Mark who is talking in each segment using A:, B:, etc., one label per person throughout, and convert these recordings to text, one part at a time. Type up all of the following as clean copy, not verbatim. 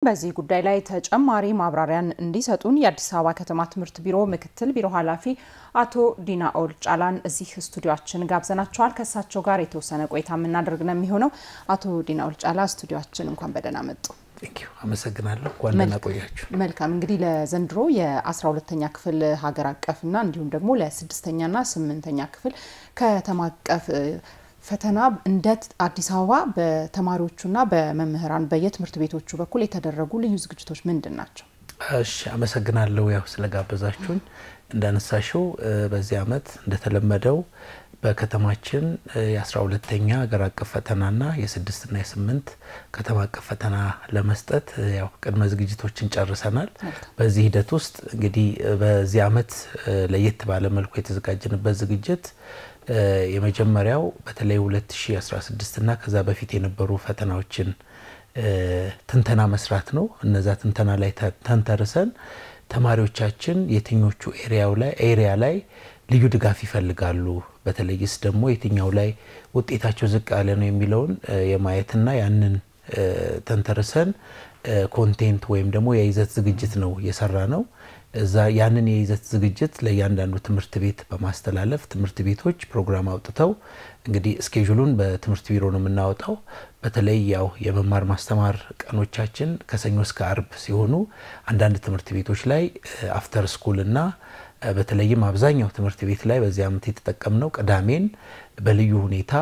A: በዚህ ጉዳይ ላይ ተጨማሪ ማብራሪያን እንዲሰጡን የአዲስ አበባ ከተማ ትምህርት ቢሮ ምክትል ቢሮ ኃላፊ አቶ ዲናኦል ጫላን እዚህ ስቱዲዮአችን ጋብዘናቸዋል። ከሳቸው ጋር የተወሰነ ቆይታ የምናደርግ ነው የሚሆነው። አቶ ዲናኦል ጫላ ስቱዲዮአችን እንኳን በደህና መጡ።
B: አመሰግናለሁ። ጓንደና ቆያችሁ።
A: መልካም እንግዲህ ለዘንድሮ የ12ኛ ክፍል ሀገር አቀፍና እንዲሁም ደግሞ ለ6ኛና 8ኛ ክፍል ከተማ አቀፍ ፈተና እንዴት አዲስ አበባ በተማሪዎቹና በመምህራን በየትምህርት ቤቶቹ በኩል የተደረጉ ልዩ ዝግጅቶች ምንድናቸው?
B: እሺ አመሰግናለሁ። ያው ስለጋበዛችሁኝ እንዳነሳሽው በዚህ አመት እንደተለመደው በከተማችን የ12ኛ ሀገር አቀፍ ፈተናና የ6 እና የ8 ከተማ አቀፍ ፈተና ለመስጠት ያው ቅድመ ዝግጅቶችን ጨርሰናል። በዚህ ሂደት ውስጥ እንግዲህ በዚህ አመት ለየት ባለ መልኩ የተዘጋጀንበት ዝግጅት የመጀመሪያው በተለይ 2016 እና ከዛ በፊት የነበሩ ፈተናዎችን ትንተና መስራት ነው። እነዛ ትንተና ላይ ተንተርሰን ተማሪዎቻችን የትኞቹ ኤሪያ ላይ ልዩ ድጋፍ ይፈልጋሉ፣ በተለይስ ደግሞ የትኛው ላይ ውጤታቸው ዝቅ ያለ ነው የሚለውን የማየትና ያንን ተንተርሰን ኮንቴንት ወይም ደግሞ የይዘት ዝግጅት ነው የሰራነው። እዛ ያንን የይዘት ዝግጅት ለያንዳንዱ ትምህርት ቤት በማስተላለፍ ትምህርት ቤቶች ፕሮግራም አውጥተው እንግዲህ ስኬጁሉን በትምህርት ቢሮ ነው የምናወጣው። በተለይ ያው የመማር ማስተማር ቀኖቻችን ከሰኞ እስከ አርብ ሲሆኑ አንዳንድ ትምህርት ቤቶች ላይ አፍተር ስኩል እና በተለይም አብዛኛው ትምህርት ቤት ላይ በዚህ አመት የተጠቀምነው ቅዳሜን በልዩ ሁኔታ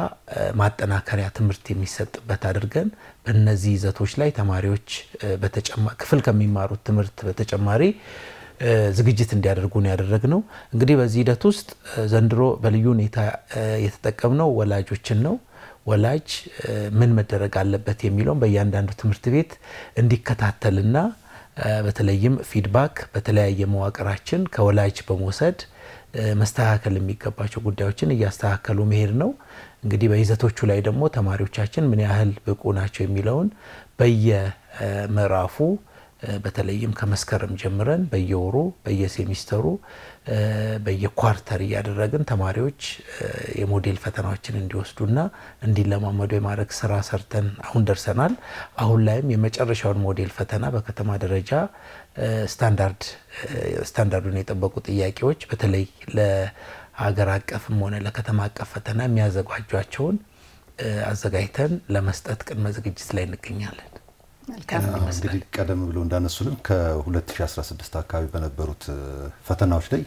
B: ማጠናከሪያ ትምህርት የሚሰጥበት አድርገን በእነዚህ ይዘቶች ላይ ተማሪዎች ክፍል ከሚማሩት ትምህርት በተጨማሪ ዝግጅት እንዲያደርጉ ነው ያደረግነው። እንግዲህ በዚህ ሂደት ውስጥ ዘንድሮ በልዩ ሁኔታ የተጠቀምነው ወላጆችን ነው። ወላጅ ምን መደረግ አለበት የሚለውን በእያንዳንዱ ትምህርት ቤት እንዲከታተልና በተለይም ፊድባክ በተለያየ መዋቅራችን ከወላጅ በመውሰድ መስተካከል የሚገባቸው ጉዳዮችን እያስተካከሉ መሄድ ነው። እንግዲህ በይዘቶቹ ላይ ደግሞ ተማሪዎቻችን ምን ያህል ብቁ ናቸው የሚለውን በየምዕራፉ በተለይም ከመስከረም ጀምረን በየወሩ በየሴሚስተሩ በየኳርተር ያደረግን ተማሪዎች የሞዴል ፈተናዎችን እንዲወስዱና እንዲለማመዱ የማድረግ ስራ ሰርተን አሁን ደርሰናል። አሁን ላይም የመጨረሻውን ሞዴል ፈተና በከተማ ደረጃ ስታንዳርዱን የጠበቁ ጥያቄዎች በተለይ ለሀገር አቀፍም ሆነ ለከተማ አቀፍ ፈተና የሚያዘጋጇቸውን አዘጋጅተን ለመስጠት ቅድመ ዝግጅት ላይ እንገኛለን።
C: እንግዲህ ቀደም ብሎ እንዳነሱልን ከ2016 አካባቢ በነበሩት ፈተናዎች ላይ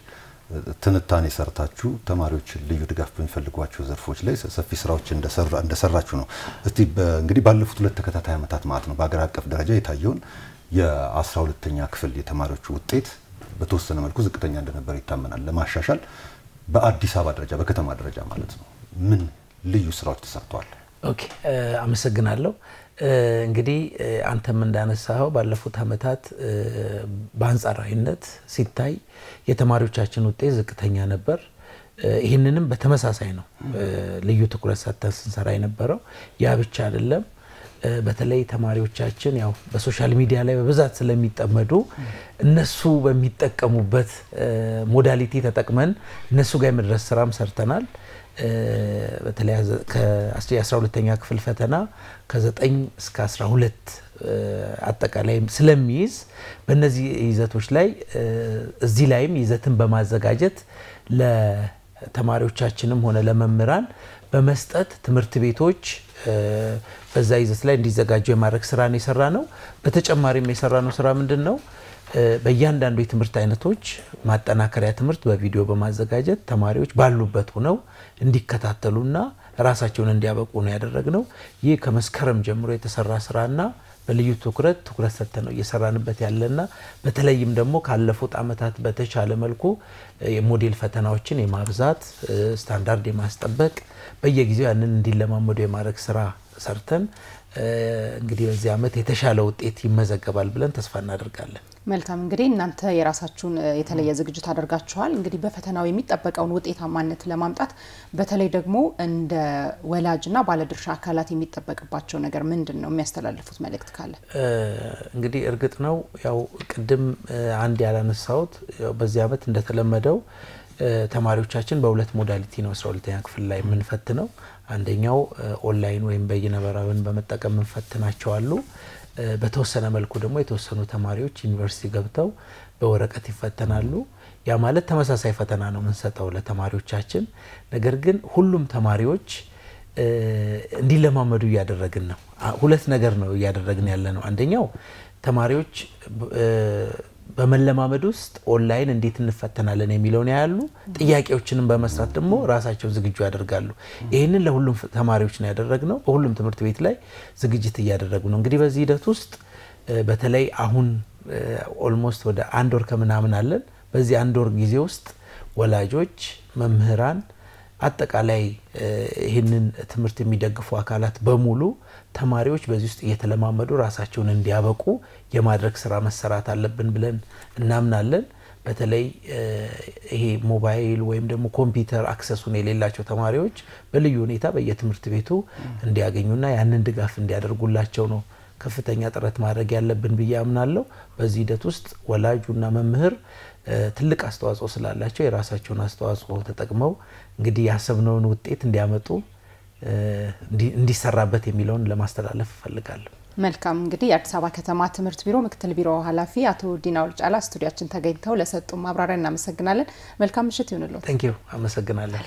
C: ትንታኔ ሰርታችሁ ተማሪዎች ልዩ ድጋፍ በሚፈልጓቸው ዘርፎች ላይ ሰፊ ስራዎች እንደሰራችሁ ነው። እስቲ እንግዲህ ባለፉት ሁለት ተከታታይ አመታት ማለት ነው በአገር አቀፍ ደረጃ የታየውን የ12ኛ ክፍል የተማሪዎች ውጤት በተወሰነ መልኩ ዝቅተኛ እንደነበር ይታመናል። ለማሻሻል በአዲስ አበባ ደረጃ በከተማ ደረጃ ማለት ነው ምን ልዩ ስራዎች ተሰርተዋል?
B: ኦኬ አመሰግናለሁ። እንግዲህ አንተም እንዳነሳው ባለፉት አመታት በአንጻራዊነት ሲታይ የተማሪዎቻችን ውጤት ዝቅተኛ ነበር። ይሄንንም በተመሳሳይ ነው ልዩ ትኩረት ሰጥተን ስንሰራ የነበረው። ያ ብቻ አይደለም። በተለይ ተማሪዎቻችን ያው በሶሻል ሚዲያ ላይ በብዛት ስለሚጠመዱ እነሱ በሚጠቀሙበት ሞዳሊቲ ተጠቅመን እነሱ ጋር የመድረስ ስራም ሰርተናል። በተለይ ከ12ኛ ክፍል ፈተና ከ9 እስከ 12 አጠቃላይ ስለሚይዝ በእነዚህ ይዘቶች ላይ እዚህ ላይም ይዘትን በማዘጋጀት ለተማሪዎቻችንም ሆነ ለመምህራን በመስጠት ትምህርት ቤቶች በዛ ይዘት ላይ እንዲዘጋጁ የማድረግ ስራ ነው የሰራነው። በተጨማሪም የሰራነው ስራ ምንድነው? በእያንዳንዱ የትምህርት አይነቶች ማጠናከሪያ ትምህርት በቪዲዮ በማዘጋጀት ተማሪዎች ባሉበት ሆነው እንዲከታተሉና ራሳቸውን እንዲያበቁ ነው ያደረግነው። ይህ ከመስከረም ጀምሮ የተሰራ ስራና በልዩ ትኩረት ሰጥተን ነው እየሰራንበት ያለና በተለይም ደግሞ ካለፉት አመታት በተቻለ መልኩ የሞዴል ፈተናዎችን የማብዛት ስታንዳርድ የማስጠበቅ በየጊዜው ያንን እንዲለማመዱ የማድረግ ስራ ሰርተን እንግዲህ በዚህ አመት የተሻለ ውጤት ይመዘገባል ብለን ተስፋ እናደርጋለን።
A: መልካም እንግዲህ እናንተ የራሳችሁን የተለየ ዝግጅት አድርጋችኋል። እንግዲህ በፈተናው የሚጠበቀውን ውጤታማነት ለማምጣት በተለይ ደግሞ እንደ ወላጅና ባለድርሻ አካላት የሚጠበቅባቸው ነገር ምንድነው? የሚያስተላልፉት መልእክት ካለ?
B: እንግዲህ እርግጥ ነው ያው ቅድም አንድ ያላነሳውት በዚህ አመት እንደተለመደው ተማሪዎቻችን በሁለት ሞዳሊቲ ነው 12ኛ ክፍል ላይ የምንፈትነው። አንደኛው ኦንላይን ወይም በይነመረብን በመጠቀም እንፈትናቸው አሉ። በተወሰነ መልኩ ደግሞ የተወሰኑ ተማሪዎች ዩኒቨርሲቲ ገብተው በወረቀት ይፈተናሉ ያ ማለት ተመሳሳይ ፈተና ነው የምንሰጠው ለተማሪዎቻችን ነገር ግን ሁሉም ተማሪዎች እንዲለማመዱ ያደረግን ነው ሁለት ነገር ነው ያደረግን ያለነው አንደኛው ተማሪዎች በመለማመድ ውስጥ ኦንላይን እንዴት እንፈተናለን የሚለው ነው ያሉ ጥያቄዎችንም በመስራት ደግሞ ራሳቸው ዝግጁ ያደርጋሉ ይሄንን ለሁሉም ተማሪዎች ነው ያደረግነው በሁሉም ትምህርት ቤት ላይ ዝግጅት ያደረጉ ነው እንግዲህ በዚህ ሂደት ውስጥ በተለይ አሁን ኦልሞስት ወደ 1 ወር ከምናምን አለን በዚህ 1 ወር ጊዜ ውስጥ ወላጆች መምህራን አጠቃላይ ይሄንን ትምህርት የሚደግፉ አካላት በሙሉ ተማሪዎች በዚህ ውስጥ እየተለማመዱ ራሳቸውን እንዲያበቁ የማድረግ ስራ መሰራት አለብን ብለን እናምናለን በተለይ ይሄ ሞባይል ወይም ደግሞ ኮምፒውተር አክሰሱን የሌላቸው ተማሪዎች በልዩ ሁኔታ በየትምህርት ቤቱ እንዲያገኙና ያንን ድጋፍ እንዲያደርጉላቸው ነው ከፍተኛ ጥረት ማድረግ ያለብን በያምናለው በዚህ ሂደት ውስጥ ወላጁና መምህር ትልቅ አስተዋጽኦ ስላላቸው የራሳቸውን አስተዋጽኦ ተጠቅመው እንግዲህ ያሰብነውን ውጤት እንዲያመጡ እንዲሰራበት የሚለውን ለማስተላለፍ ፈልጋለሁ
A: መልካም እንግዲህ የአዲስ አበባ ከተማ ትምህርት ቢሮ ምክትል ቢሮ ኃላፊ አቶ ዲናውል ጫላ ስቱዲያችን ተገኝተው ለሰጡ ማብራሪያ እናመሰግናለን መልካም ምሽት ይሁንልዎት
B: Thank you አመሰግናለሁ